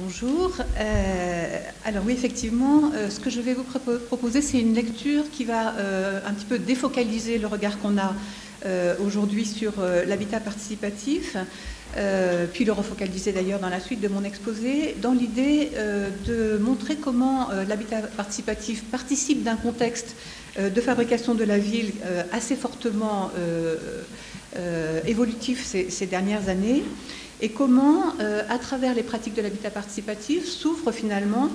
Bonjour. Alors oui, effectivement, ce que je vais vous proposer, c'est une lecture qui va un petit peu défocaliser le regard qu'on a aujourd'hui sur l'habitat participatif, puis le refocaliser d'ailleurs dans la suite de mon exposé, dans l'idée de montrer comment l'habitat participatif participe d'un contexte de fabrication de la ville assez fortement évolutif ces dernières années, et comment, à travers les pratiques de l'habitat participatif, s'ouvrent finalement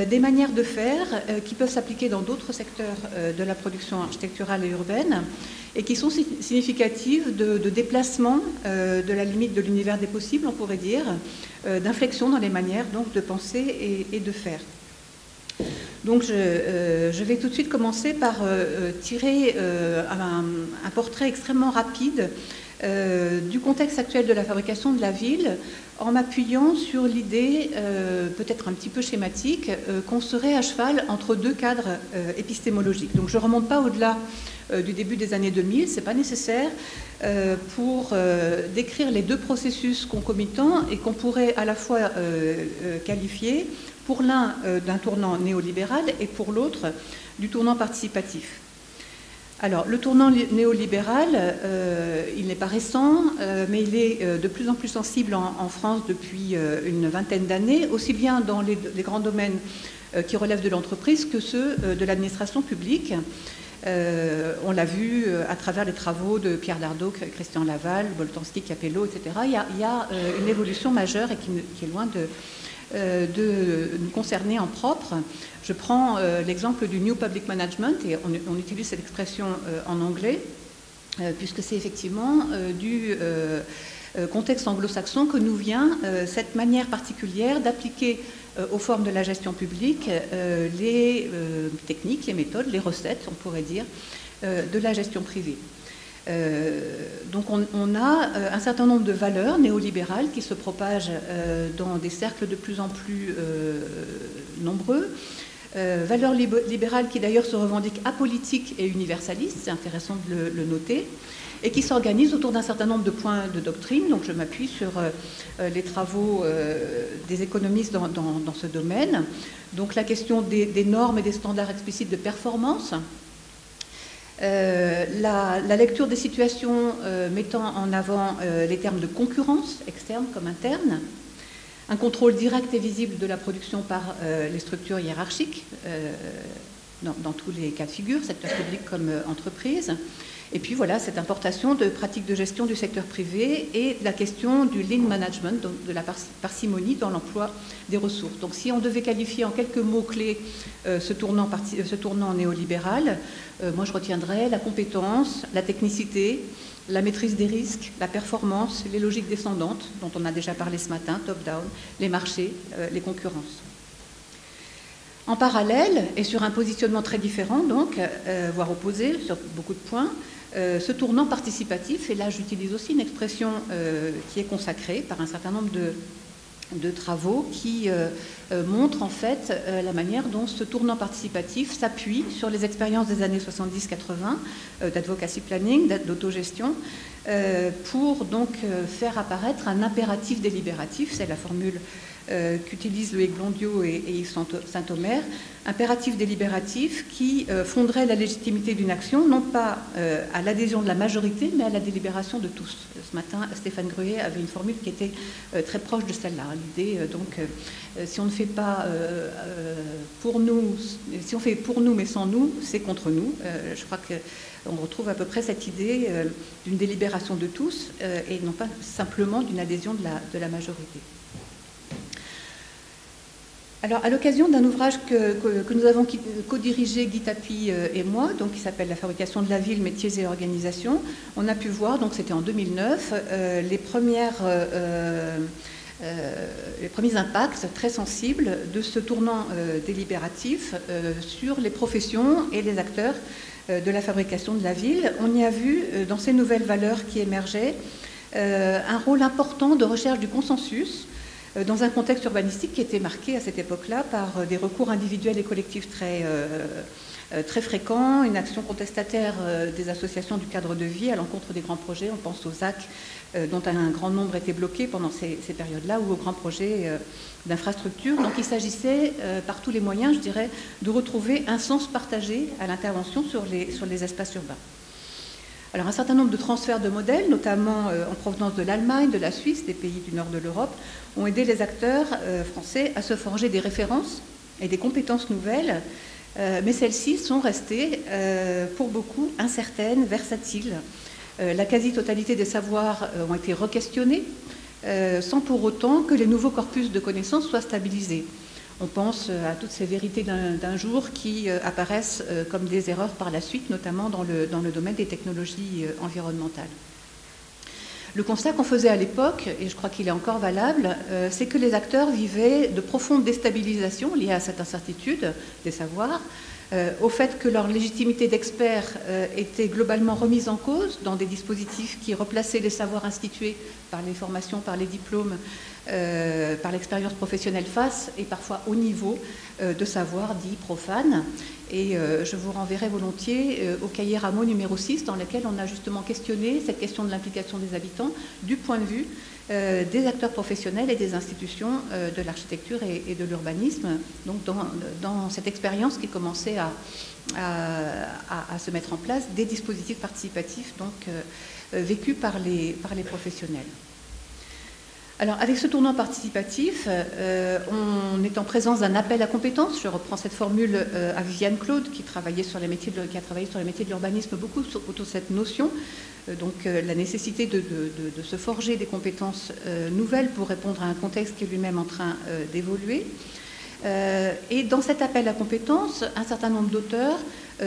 des manières de faire qui peuvent s'appliquer dans d'autres secteurs de la production architecturale et urbaine, et qui sont significatives de déplacement de la limite de l'univers des possibles, on pourrait dire, d'inflexion dans les manières donc, de penser et de faire. Donc je vais tout de suite commencer par tirer un portrait extrêmement rapide du contexte actuel de la fabrication de la ville, en m'appuyant sur l'idée, peut-être un petit peu schématique, qu'on serait à cheval entre deux cadres épistémologiques. Donc je ne remonte pas au-delà du début des années 2000, ce n'est pas nécessaire, pour décrire les deux processus concomitants et qu'on pourrait à la fois qualifier pour l'un d'un tournant néolibéral et pour l'autre du tournant participatif. Alors, le tournant néolibéral, il n'est pas récent, mais il est de plus en plus sensible en France depuis une vingtaine d'années, aussi bien dans les grands domaines qui relèvent de l'entreprise que ceux de l'administration publique. On l'a vu à travers les travaux de Pierre Dardot, Christian Laval, Boltanski, Capello, etc. Il y a une évolution majeure et qui est loin de nous concerner en propre. Je prends l'exemple du New Public Management, et on utilise cette expression en anglais, puisque c'est effectivement du contexte anglo-saxon que nous vient cette manière particulière d'appliquer aux formes de la gestion publique les techniques, les méthodes, les recettes, on pourrait dire, de la gestion privée. Donc on a un certain nombre de valeurs néolibérales qui se propagent dans des cercles de plus en plus nombreux. Valeurs libérales qui d'ailleurs se revendiquent apolitiques et universalistes, c'est intéressant de le noter, et qui s'organisent autour d'un certain nombre de points de doctrine. Donc je m'appuie sur les travaux des économistes dans ce domaine. Donc la question des normes et des standards explicites de performance, la lecture des situations mettant en avant les termes de concurrence, externe comme interne, un contrôle direct et visible de la production par les structures hiérarchiques, dans tous les cas de figure, secteur public comme entreprise, et puis voilà, cette importation de pratiques de gestion du secteur privé et la question du lean management, donc de la parcimonie dans l'emploi des ressources. Donc si on devait qualifier en quelques mots-clés ce tournant néolibéral, moi je retiendrais la compétence, la technicité, la maîtrise des risques, la performance, les logiques descendantes, dont on a déjà parlé ce matin, top-down, les marchés, les concurrences. En parallèle, et sur un positionnement très différent, donc, voire opposé sur beaucoup de points, ce tournant participatif, et là j'utilise aussi une expression qui est consacrée par un certain nombre de travaux qui montrent en fait la manière dont ce tournant participatif s'appuie sur les expériences des années 70-80 d'advocacy planning, d'autogestion, pour donc faire apparaître un impératif délibératif, c'est la formule qu'utilisent Loïc Blondiot et Yves Saint-Omer, impératif délibératif qui fonderait la légitimité d'une action, non pas à l'adhésion de la majorité, mais à la délibération de tous. Ce matin, Stéphane Gruet avait une formule qui était très proche de celle-là. L'idée, donc, si on ne fait pas pour nous, si on fait pour nous mais sans nous, c'est contre nous. Je crois qu'on retrouve à peu près cette idée d'une délibération de tous et non pas simplement d'une adhésion de la majorité. Alors, à l'occasion d'un ouvrage que nous avons co-dirigé, Guy Tapi et moi, donc, qui s'appelle « La fabrication de la ville, métiers et organisation », on a pu voir, donc c'était en 2009, les premiers impacts très sensibles de ce tournant délibératif sur les professions et les acteurs de la fabrication de la ville. On y a vu, dans ces nouvelles valeurs qui émergeaient, un rôle important de recherche du consensus, dans un contexte urbanistique qui était marqué à cette époque-là par des recours individuels et collectifs très fréquents, une action contestataire des associations du cadre de vie à l'encontre des grands projets. On pense aux ZAC, dont un grand nombre était bloqué pendant ces périodes-là, ou aux grands projets d'infrastructures. Donc il s'agissait, par tous les moyens, je dirais, de retrouver un sens partagé à l'intervention sur les espaces urbains. Alors un certain nombre de transferts de modèles, notamment en provenance de l'Allemagne, de la Suisse, des pays du nord de l'Europe, ont aidé les acteurs français à se forger des références et des compétences nouvelles, mais celles-ci sont restées, pour beaucoup, incertaines, versatiles. La quasi-totalité des savoirs ont été re-questionnés, sans pour autant que les nouveaux corpus de connaissances soient stabilisés. On pense à toutes ces vérités d'un jour qui apparaissent comme des erreurs par la suite, notamment dans le domaine des technologies environnementales. Le constat qu'on faisait à l'époque, et je crois qu'il est encore valable, c'est que les acteurs vivaient de profondes déstabilisations liées à cette incertitude des savoirs, au fait que leur légitimité d'experts était globalement remise en cause dans des dispositifs qui replaçaient les savoirs institués par les formations, par les diplômes, par l'expérience professionnelle face et parfois au niveau de savoirs dits profanes. Et je vous renverrai volontiers au cahier Rameau numéro 6 dans lequel on a justement questionné cette question de l'implication des habitants du point de vue des acteurs professionnels et des institutions de l'architecture et de l'urbanisme, donc dans cette expérience qui commençait à se mettre en place, des dispositifs participatifs donc, vécus par les professionnels. Alors, avec ce tournant participatif, on est en présence d'un appel à compétences. Je reprends cette formule à Viviane Claude, qui a travaillé sur les métiers de l'urbanisme beaucoup autour de cette notion. Donc, la nécessité de se forger des compétences nouvelles pour répondre à un contexte qui est lui-même en train d'évoluer. Et dans cet appel à compétences, un certain nombre d'auteurs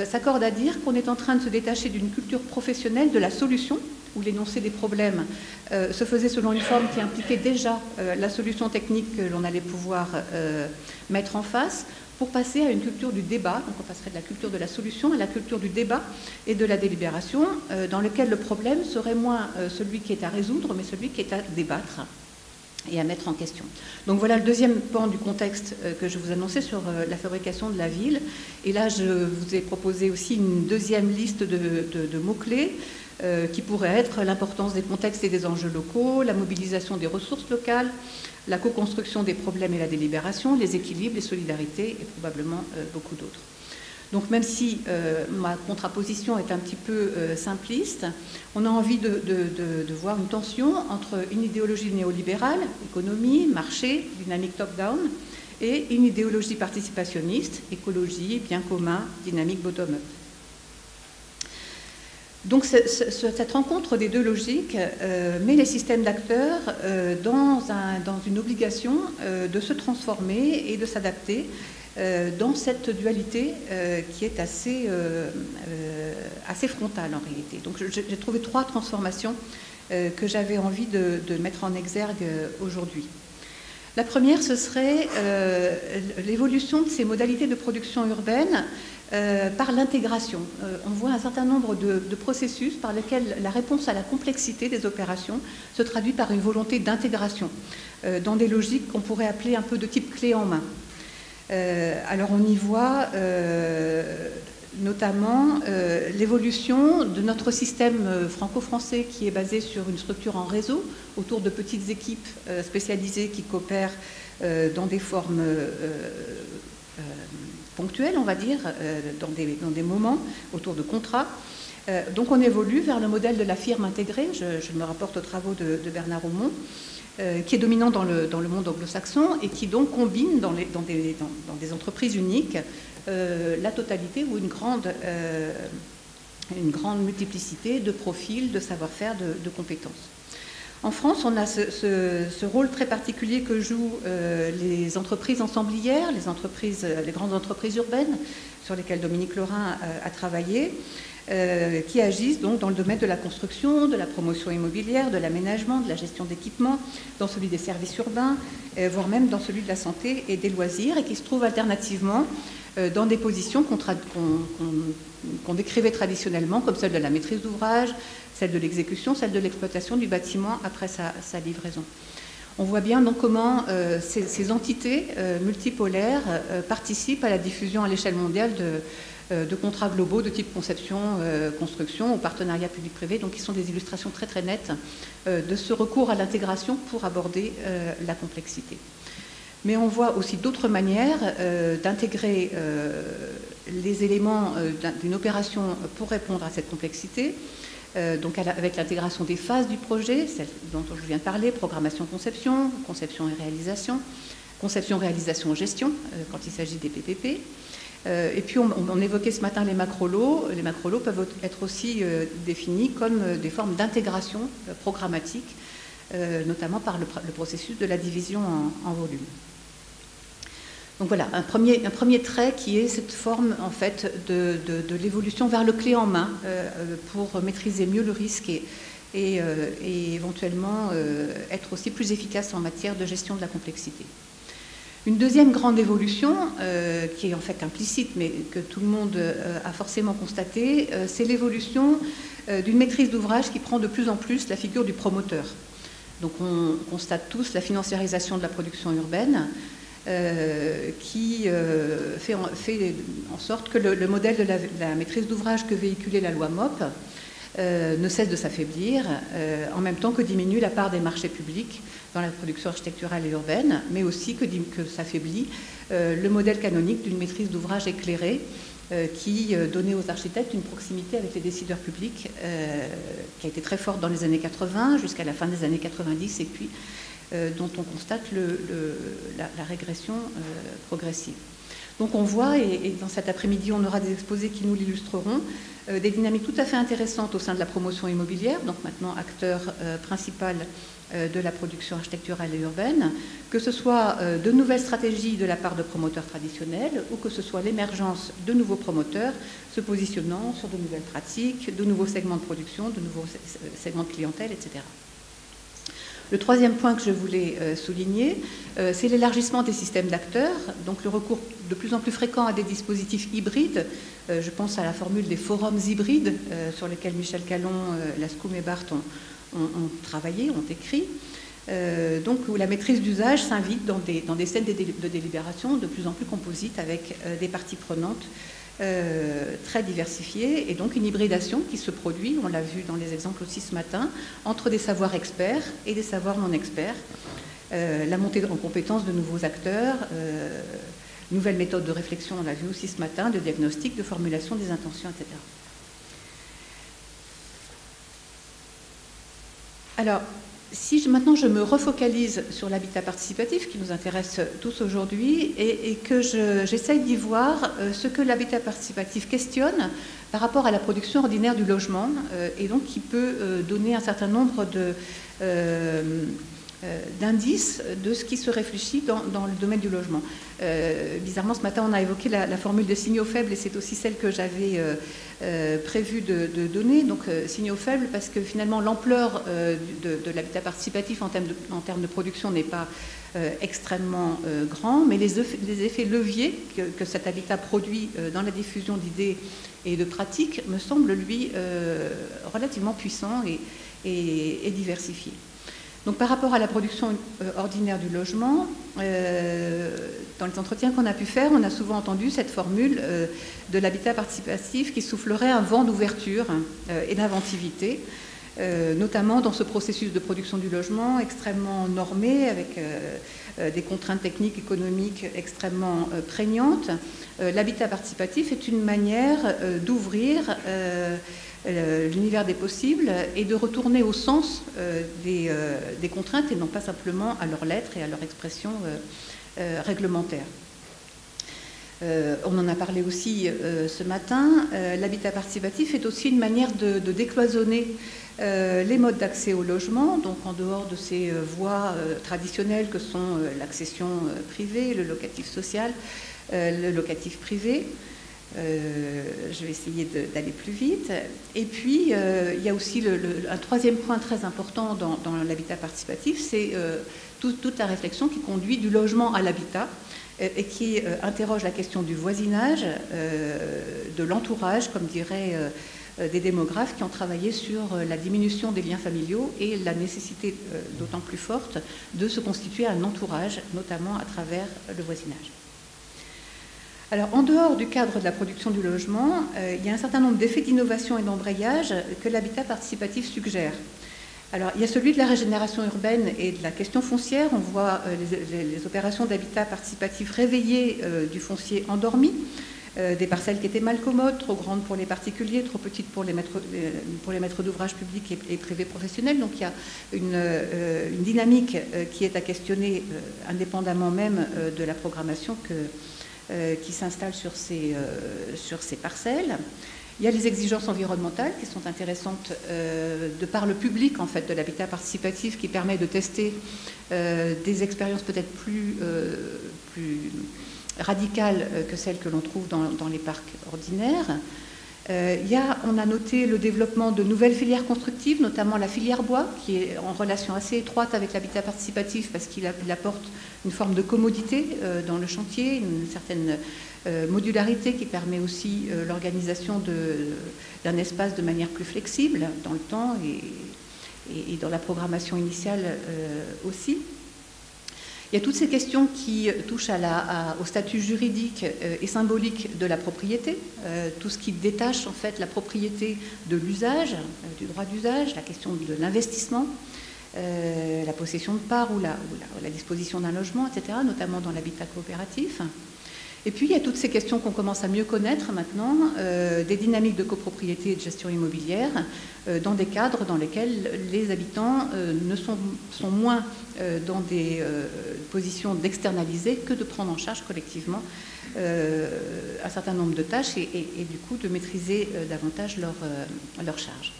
s'accordent à dire qu'on est en train de se détacher d'une culture professionnelle de la solution, où l'énoncé des problèmes se faisait selon une forme qui impliquait déjà la solution technique que l'on allait pouvoir mettre en face, pour passer à une culture du débat. Donc on passerait de la culture de la solution à la culture du débat et de la délibération, dans lequel le problème serait moins celui qui est à résoudre, mais celui qui est à débattre et à mettre en question. Donc voilà le deuxième pan du contexte que je vous annonçais sur la fabrication de la ville. Et là, je vous ai proposé aussi une deuxième liste de mots-clés qui pourraient être l'importance des contextes et des enjeux locaux, la mobilisation des ressources locales, la co-construction des problèmes et la délibération, les équilibres, les solidarités et probablement beaucoup d'autres. Donc même si ma contraposition est un petit peu simpliste, on a envie de voir une tension entre une idéologie néolibérale, économie, marché, dynamique top-down, et une idéologie participationniste, écologie, bien commun, dynamique bottom-up. Donc cette rencontre des deux logiques met les systèmes d'acteurs dans une obligation de se transformer et de s'adapter dans cette dualité qui est assez frontale en réalité. Donc j'ai trouvé trois transformations que j'avais envie de mettre en exergue aujourd'hui. La première, ce serait l'évolution de ces modalités de production urbaine par l'intégration. On voit un certain nombre de processus par lesquels la réponse à la complexité des opérations se traduit par une volonté d'intégration dans des logiques qu'on pourrait appeler un peu de type clé en main. Alors on y voit notamment l'évolution de notre système franco-français qui est basé sur une structure en réseau autour de petites équipes spécialisées qui coopèrent dans des formes ponctuelles, on va dire, dans des moments autour de contrats. Donc on évolue vers le modèle de la firme intégrée, je me rapporte aux travaux de Bernard Aumont, qui est dominant dans le monde anglo-saxon et qui donc combine dans des entreprises uniques la totalité ou une grande multiplicité de profils, de savoir-faire, de compétences. En France, on a ce rôle très particulier que jouent les entreprises ensemblières, les grandes entreprises urbaines sur lesquelles Dominique Lorrain a travaillé, qui agissent donc dans le domaine de la construction, de la promotion immobilière, de l'aménagement, de la gestion d'équipements, dans celui des services urbains, voire même dans celui de la santé et des loisirs, et qui se trouvent alternativement dans des positions qu'on décrivait traditionnellement comme celle de la maîtrise d'ouvrage, celle de l'exécution, celle de l'exploitation du bâtiment après sa livraison. On voit bien donc comment ces entités multipolaires participent à la diffusion à l'échelle mondiale de contrats globaux de type conception, construction ou partenariat public-privé, donc qui sont des illustrations très très nettes de ce recours à l'intégration pour aborder la complexité. Mais on voit aussi d'autres manières d'intégrer les éléments d'une opération pour répondre à cette complexité. Donc avec l'intégration des phases du projet, celle dont je viens de parler, programmation-conception, conception et réalisation, conception-réalisation-gestion, quand il s'agit des PPP. Et puis on évoquait ce matin les macro-lots. Les macro-lots peuvent être aussi définis comme des formes d'intégration programmatique, notamment par le processus de la division en volume. Donc voilà, un premier trait qui est cette forme en fait de l'évolution vers le clé en main pour maîtriser mieux le risque et éventuellement être aussi plus efficace en matière de gestion de la complexité. Une deuxième grande évolution, qui est en fait implicite mais que tout le monde a forcément constaté, c'est l'évolution d'une maîtrise d'ouvrage qui prend de plus en plus la figure du promoteur. Donc on constate tous la financiarisation de la production urbaine, qui fait en sorte que le modèle de la maîtrise d'ouvrage que véhiculait la loi MOP ne cesse de s'affaiblir, en même temps que diminue la part des marchés publics dans la production architecturale et urbaine, mais aussi que s'affaiblit le modèle canonique d'une maîtrise d'ouvrage éclairée qui donnait aux architectes une proximité avec les décideurs publics qui a été très forte dans les années 80 jusqu'à la fin des années 90 et puis dont on constate la régression progressive. Donc on voit, et dans cet après-midi on aura des exposés qui nous l'illustreront, des dynamiques tout à fait intéressantes au sein de la promotion immobilière, donc maintenant acteur principal de la production architecturale et urbaine, que ce soit de nouvelles stratégies de la part de promoteurs traditionnels ou que ce soit l'émergence de nouveaux promoteurs se positionnant sur de nouvelles pratiques, de nouveaux segments de production, de nouveaux segments de clientèle, etc. Le troisième point que je voulais souligner, c'est l'élargissement des systèmes d'acteurs, donc le recours de plus en plus fréquent à des dispositifs hybrides. Je pense à la formule des forums hybrides sur lesquels Michel Callon, Lascoum et Barthes ont travaillé, ont écrit. Donc où la maîtrise d'usage s'invite dans des scènes de délibération de plus en plus composites avec des parties prenantes très diversifiées et donc une hybridation qui se produit, on l'a vu dans les exemples aussi ce matin, entre des savoirs experts et des savoirs non experts, la montée en compétence de nouveaux acteurs, nouvelles méthodes de réflexion, on l'a vu aussi ce matin, de diagnostic, de formulation des intentions, etc. Alors, si maintenant je me refocalise sur l'habitat participatif qui nous intéresse tous aujourd'hui et que j'essaye d'y voir ce que l'habitat participatif questionne par rapport à la production ordinaire du logement et donc qui peut donner un certain nombre d'indices de ce qui se réfléchit dans le domaine du logement. Bizarrement, ce matin, on a évoqué la formule des signaux faibles et c'est aussi celle que j'avais prévu de donner. Donc, signaux faibles parce que finalement, l'ampleur de l'habitat participatif en termes de production n'est pas extrêmement grand, mais les effets leviers que cet habitat produit dans la diffusion d'idées et de pratiques me semblent, lui, relativement puissants et diversifiés. Donc, par rapport à la production ordinaire du logement, dans les entretiens qu'on a pu faire, on a souvent entendu cette formule de l'habitat participatif qui soufflerait un vent d'ouverture et d'inventivité, notamment dans ce processus de production du logement extrêmement normé, avec des contraintes techniques, économiques extrêmement prégnantes. L'habitat participatif est une manière d'ouvrir l'univers des possibles et de retourner au sens des contraintes et non pas simplement à leurs lettres et à leur expression réglementaire. On en a parlé aussi ce matin. L'habitat participatif est aussi une manière de décloisonner les modes d'accès au logement, donc en dehors de ces voies traditionnelles que sont l'accession privée, le locatif social, le locatif privé. Je vais essayer d'aller plus vite. Et puis, il y a aussi un troisième point très important dans l'habitat participatif, c'est toute la réflexion qui conduit du logement à l'habitat et qui interroge la question du voisinage, de l'entourage, comme diraient des démographes qui ont travaillé sur la diminution des liens familiaux et la nécessité d'autant plus forte de se constituer un entourage, notamment à travers le voisinage. Alors, en dehors du cadre de la production du logement, il y a un certain nombre d'effets d'innovation et d'embrayage que l'habitat participatif suggère. Alors, il y a celui de la régénération urbaine et de la question foncière. On voit les opérations d'habitat participatif réveillées du foncier endormi, des parcelles qui étaient mal commodes, trop grandes pour les particuliers, trop petites pour les maîtres d'ouvrage publics et privés professionnels. Donc, il y a une dynamique qui est à questionner indépendamment même de la programmation qui s'installe sur ces parcelles. Il y a les exigences environnementales qui sont intéressantes de par le public en fait, de l'habitat participatif qui permet de tester des expériences peut-être plus radicales que celles que l'on trouve dans les parcs ordinaires. On a noté le développement de nouvelles filières constructives, notamment la filière bois, qui est en relation assez étroite avec l'habitat participatif parce qu'il apporte une forme de commodité dans le chantier, une certaine modularité qui permet aussi l'organisation d'un espace de manière plus flexible dans le temps et dans la programmation initiale aussi. Il y a toutes ces questions qui touchent au statut juridique et symbolique de la propriété, tout ce qui détache en fait la propriété de l'usage, du droit d'usage, la question de l'investissement, la possession de parts ou la disposition d'un logement, etc., notamment dans l'habitat coopératif. Et puis il y a toutes ces questions qu'on commence à mieux connaître maintenant, des dynamiques de copropriété et de gestion immobilière, dans des cadres dans lesquels les habitants sont moins dans des positions d'externaliser que de prendre en charge collectivement un certain nombre de tâches et du coup de maîtriser davantage leurs charges.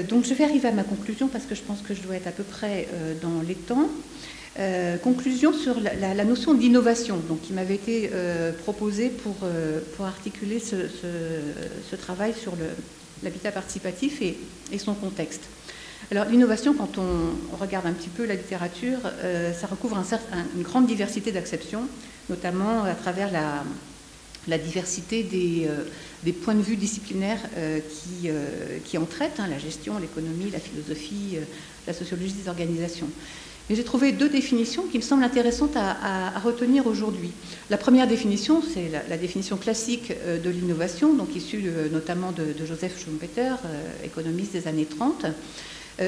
Donc je vais arriver à ma conclusion parce que je pense que je dois être à peu près dans les temps. Conclusion sur la notion d'innovation qui m'avait été proposée pour articuler ce travail sur l'habitat participatif et son contexte. Alors l'innovation, quand on regarde un petit peu la littérature, ça recouvre une grande diversité d'acceptions, notamment à travers la diversité des points de vue disciplinaires qui en traitent, la gestion, l'économie, la philosophie, la sociologie des organisations. Mais j'ai trouvé deux définitions qui me semblent intéressantes à retenir aujourd'hui. La première définition, c'est la définition classique de l'innovation, donc issue notamment de Joseph Schumpeter, économiste des années 30.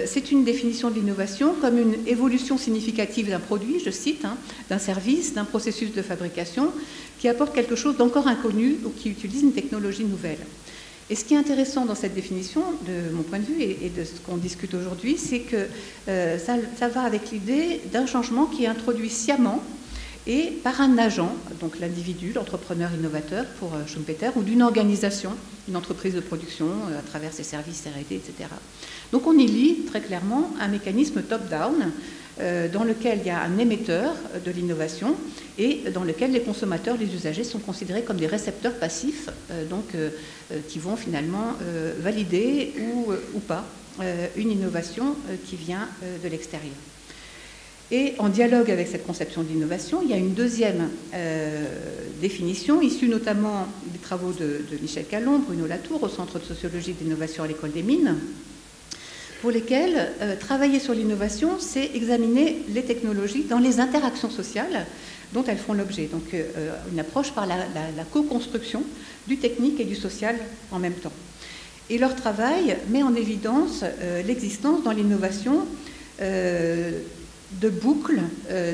C'est une définition de l'innovation comme une évolution significative d'un produit, je cite, d'un service, d'un processus de fabrication qui apporte quelque chose d'encore inconnu ou qui utilise une technologie nouvelle. Et ce qui est intéressant dans cette définition, de mon point de vue et de ce qu'on discute aujourd'hui, c'est que ça va avec l'idée d'un changement qui est introduit sciemment et par un agent, donc l'individu, l'entrepreneur innovateur pour Schumpeter, ou d'une organisation, une entreprise de production à travers ses services R&D, etc. Donc on y lit très clairement un mécanisme top-down dans lequel il y a un émetteur de l'innovation et dans lequel les consommateurs, les usagers sont considérés comme des récepteurs passifs, qui vont finalement valider ou pas une innovation qui vient de l'extérieur. Et en dialogue avec cette conception d'innovation, il y a une deuxième définition, issue notamment des travaux de Michel Callon, Bruno Latour, au Centre de sociologie de l'innovation à l'École des Mines, pour lesquels travailler sur l'innovation, c'est examiner les technologies dans les interactions sociales dont elles font l'objet. Donc une approche par la co-construction du technique et du social en même temps. Et leur travail met en évidence l'existence dans l'innovation de boucles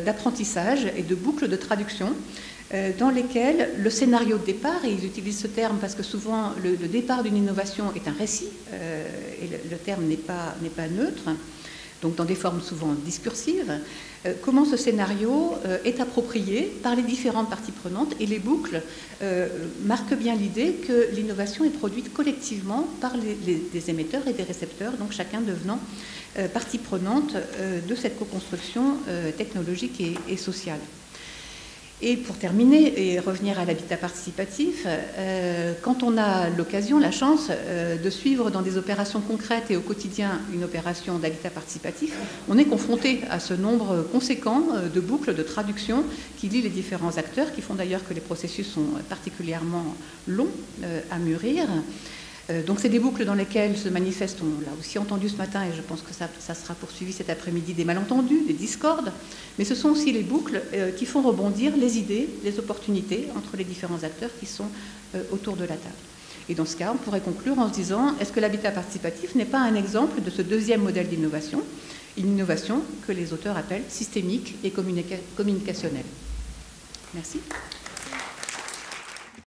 d'apprentissage et de boucles de traduction dans lesquelles le scénario de départ, et ils utilisent ce terme parce que souvent le départ d'une innovation est un récit, et le terme n'est pas neutre, donc dans des formes souvent discursives, comment ce scénario est approprié par les différentes parties prenantes, et les boucles marquent bien l'idée que l'innovation est produite collectivement par des émetteurs et des récepteurs, donc chacun devenant partie prenante de cette co-construction technologique et sociale. Et pour terminer et revenir à l'habitat participatif, quand on a l'occasion, la chance de suivre dans des opérations concrètes et au quotidien une opération d'habitat participatif, on est confronté à ce nombre conséquent de boucles de traduction qui lient les différents acteurs, qui font d'ailleurs que les processus sont particulièrement longs à mûrir. Donc c'est des boucles dans lesquelles se manifestent, on l'a aussi entendu ce matin et je pense que ça sera poursuivi cet après-midi, des malentendus, des discordes, mais ce sont aussi les boucles qui font rebondir les idées, les opportunités entre les différents acteurs qui sont autour de la table. Et dans ce cas, on pourrait conclure en se disant, est-ce que l'habitat participatif n'est pas un exemple de ce deuxième modèle d'innovation, une innovation que les auteurs appellent systémique et communicationnelle. Merci.